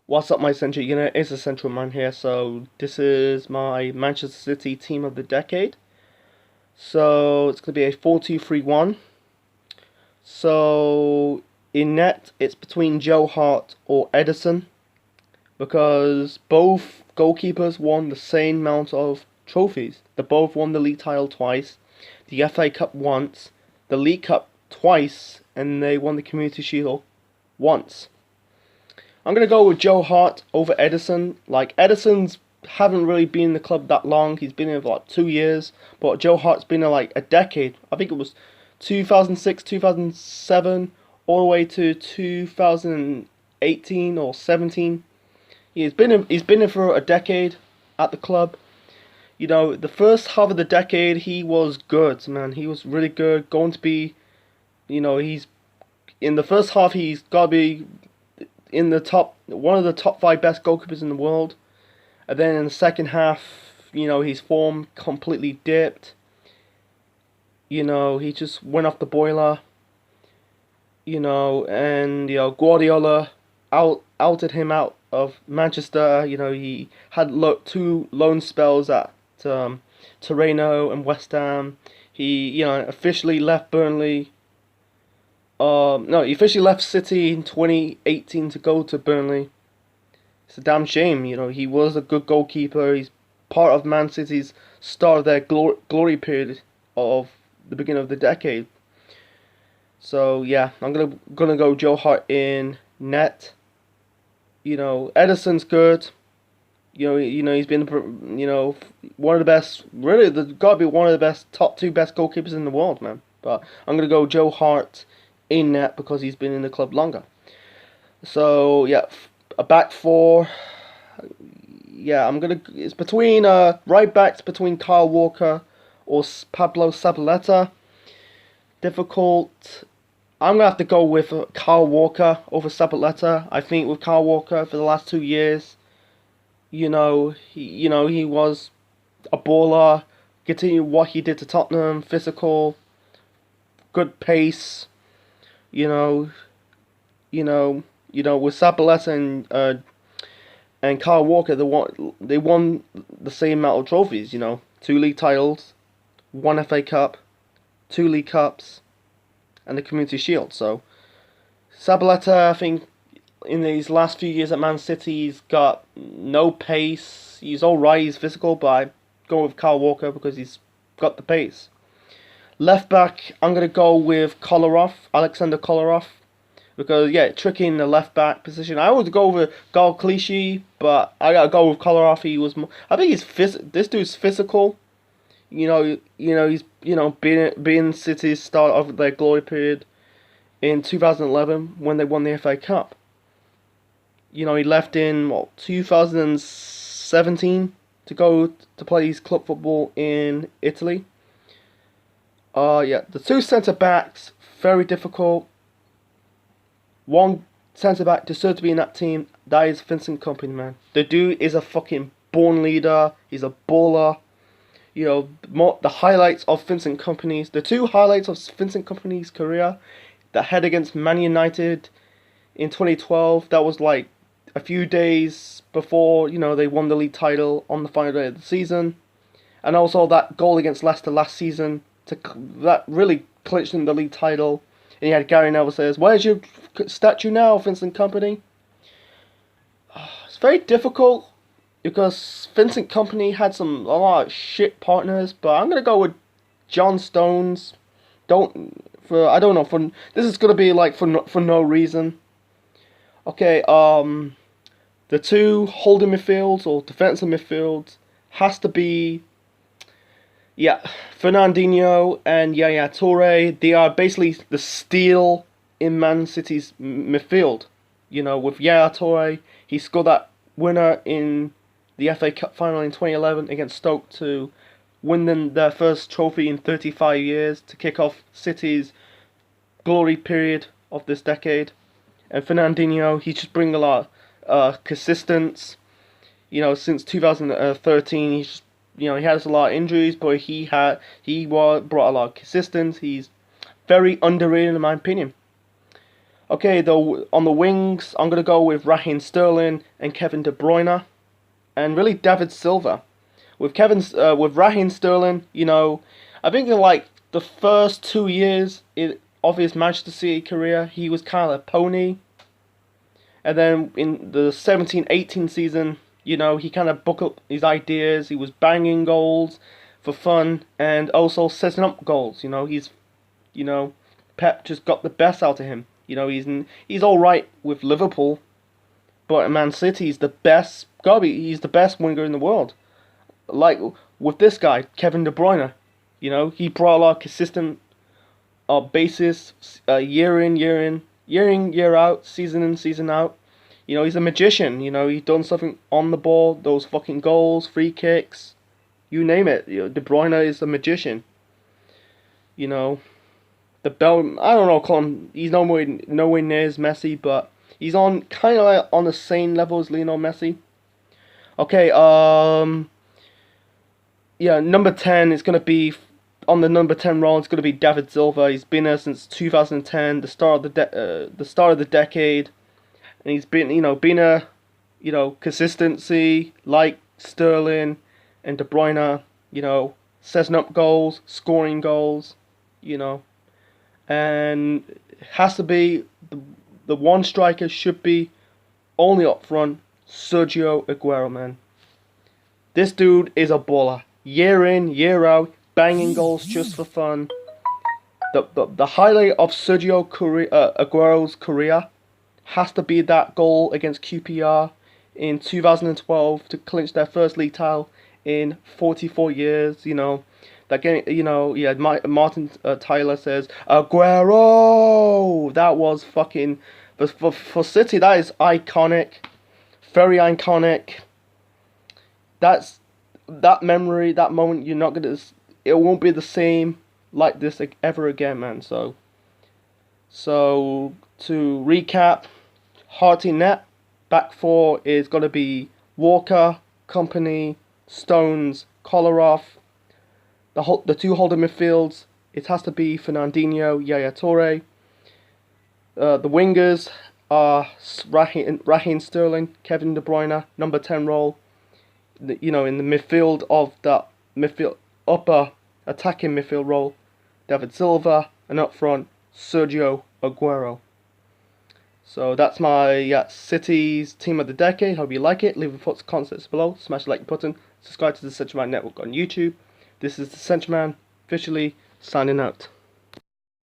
What's up, my central? It's a central man here. So this is my Manchester City team of the decade. So it's gonna be a 4-2-3-1. So in net, it's between Joe Hart or Ederson because both goalkeepers won the same amount of trophies. They both won the league title twice, the FA Cup once, the League Cup twice, and they won the Community Shield once. I'm gonna go with Joe Hart over Ederson. Like Ederson's haven't really been in the club that long. He's been in for like 2 years, but Joe Hart's been in like a decade. I think it was 2006, 2007, all the way to 2018 or 17. He's been in for a decade at the club. The first half of the decade he was good, man. He was really good. Going to be, he's in the first half he's got to be in the top, one of the top five best goalkeepers in the world. And then in the second half, his form completely dipped. He just went off the boiler. And Guardiola outed him out of Manchester. He had two loan spells at Torino and West Ham. He officially left Burnley. No, he officially left City in 2018 to go to Burnley. It's a damn shame. He was a good goalkeeper. He's part of Man City's start of their glory period of the beginning of the decade. So yeah, I'm gonna go Joe Hart in net. Ederson's good. He's been one of the best. Really, gotta be one of the best top two best goalkeepers in the world, man. But I'm gonna go Joe Hart in net because he's been in the club longer. So yeah, a back four. Yeah, it's between right backs between Kyle Walker or Pablo Zabaleta. Difficult. I'm gonna have to go with Kyle Walker over Zabaleta. I think with Kyle Walker for the last 2 years, he was a baller. Continue what he did to Tottenham, physical, good pace. With Zabaleta and Kyle Walker, they won the same amount of trophies. 2 league titles, 1 FA Cup, 2 League Cups, and the Community Shield. So Zabaleta, I think, in these last few years at Man City, he's got no pace. He's alright, he's physical, but I go with Kyle Walker because he's got the pace. Left back, I'm gonna go with Kolarov, Alexander Kolarov, because tricky in the left back position. I would go with Gal Clichy, but I gotta go with Kolarov. I think this dude's physical. He's been City's start of their glory period in 2011 when they won the FA Cup. He left in 2017 to go to play his club football in Italy. The two centre backs very difficult. One centre back deserves to be in that team. That is Vincent Kompany, man. The dude is a fucking born leader. He's a baller. The highlights of Vincent Kompany's, the two highlights of Vincent Kompany's career, the head against Man United in 2012, that was like a few days before, they won the league title on the final day of the season. And also that goal against Leicester last season, that really clinched in the league title. And you had Gary Neville says, "Where's your statue now, Vincent Kompany?" It's very difficult because Vincent Kompany had a lot of shit partners, but I'm gonna go with John Stones. I don't know, for this is gonna be like for no reason. Okay, the two holding midfields or defensive midfields has to be Fernandinho and Yaya Toure. They are basically the steel in Man City's midfield. With Yaya Toure, he scored that winner in the FA Cup final in 2011 against Stoke to win them their first trophy in 35 years to kick off City's glory period of this decade. And Fernandinho, he just bring a lot of consistency. Since 2013, he has a lot of injuries, but brought a lot of consistency. He's very underrated in my opinion. Okay, though on the wings, I'm gonna go with Raheem Sterling and Kevin De Bruyne, and really David Silva. With Raheem Sterling, I think in like the first 2 years of his Manchester City career, he was kind of a pony, and then in the 17-18 season, he kind of booked up his ideas. He was banging goals for fun and also setting up goals. You know, Pep just got the best out of him. He's all right with Liverpool, but at Man City, he's the best. He's the best winger in the world. Like with this guy, Kevin De Bruyne, he brought a lot of consistent basis, year out, season in, season out. He's a magician. He's done something on the ball, those fucking goals, free kicks, you name it. De Bruyne is a magician. You know, the bell. I don't know. Call him. He's nowhere near as Messi, but he's on kind of like on the same level as Lionel Messi. Okay. Yeah. Number 10 is gonna be on the number 10 role. It's gonna be David Silva. He's been there since 2010, the start of the start of the decade, and he's been been a consistency like Sterling and De Bruyne. Setting up goals, scoring goals. And it has to be the one striker should be only up front, Sergio Aguero, man. This dude is a baller. Year in, year out, banging goals just for fun. The highlight of Aguero's career has to be that goal against QPR in 2012 to clinch their first league title in 44 years. That game, Martin Tyler says, Aguero! That was fucking, for City, that is iconic. Very iconic. That memory, that moment, it won't be the same like this ever again, man. So to recap, Hearty net, back four is going to be Walker, Company, Stones, Kolarov. The two holding midfields, it has to be Fernandinho, Yaya Toure. The wingers are Raheem Sterling, Kevin De Bruyne, number 10 role. In the midfield of that upper attacking midfield role, David Silva, and up front, Sergio Aguero. So that's my City's team of the decade. Hope you like it. Leave your thoughts and comments below. Smash the like button. Subscribe to the Central Man Network on YouTube. This is the Central Man, officially signing out.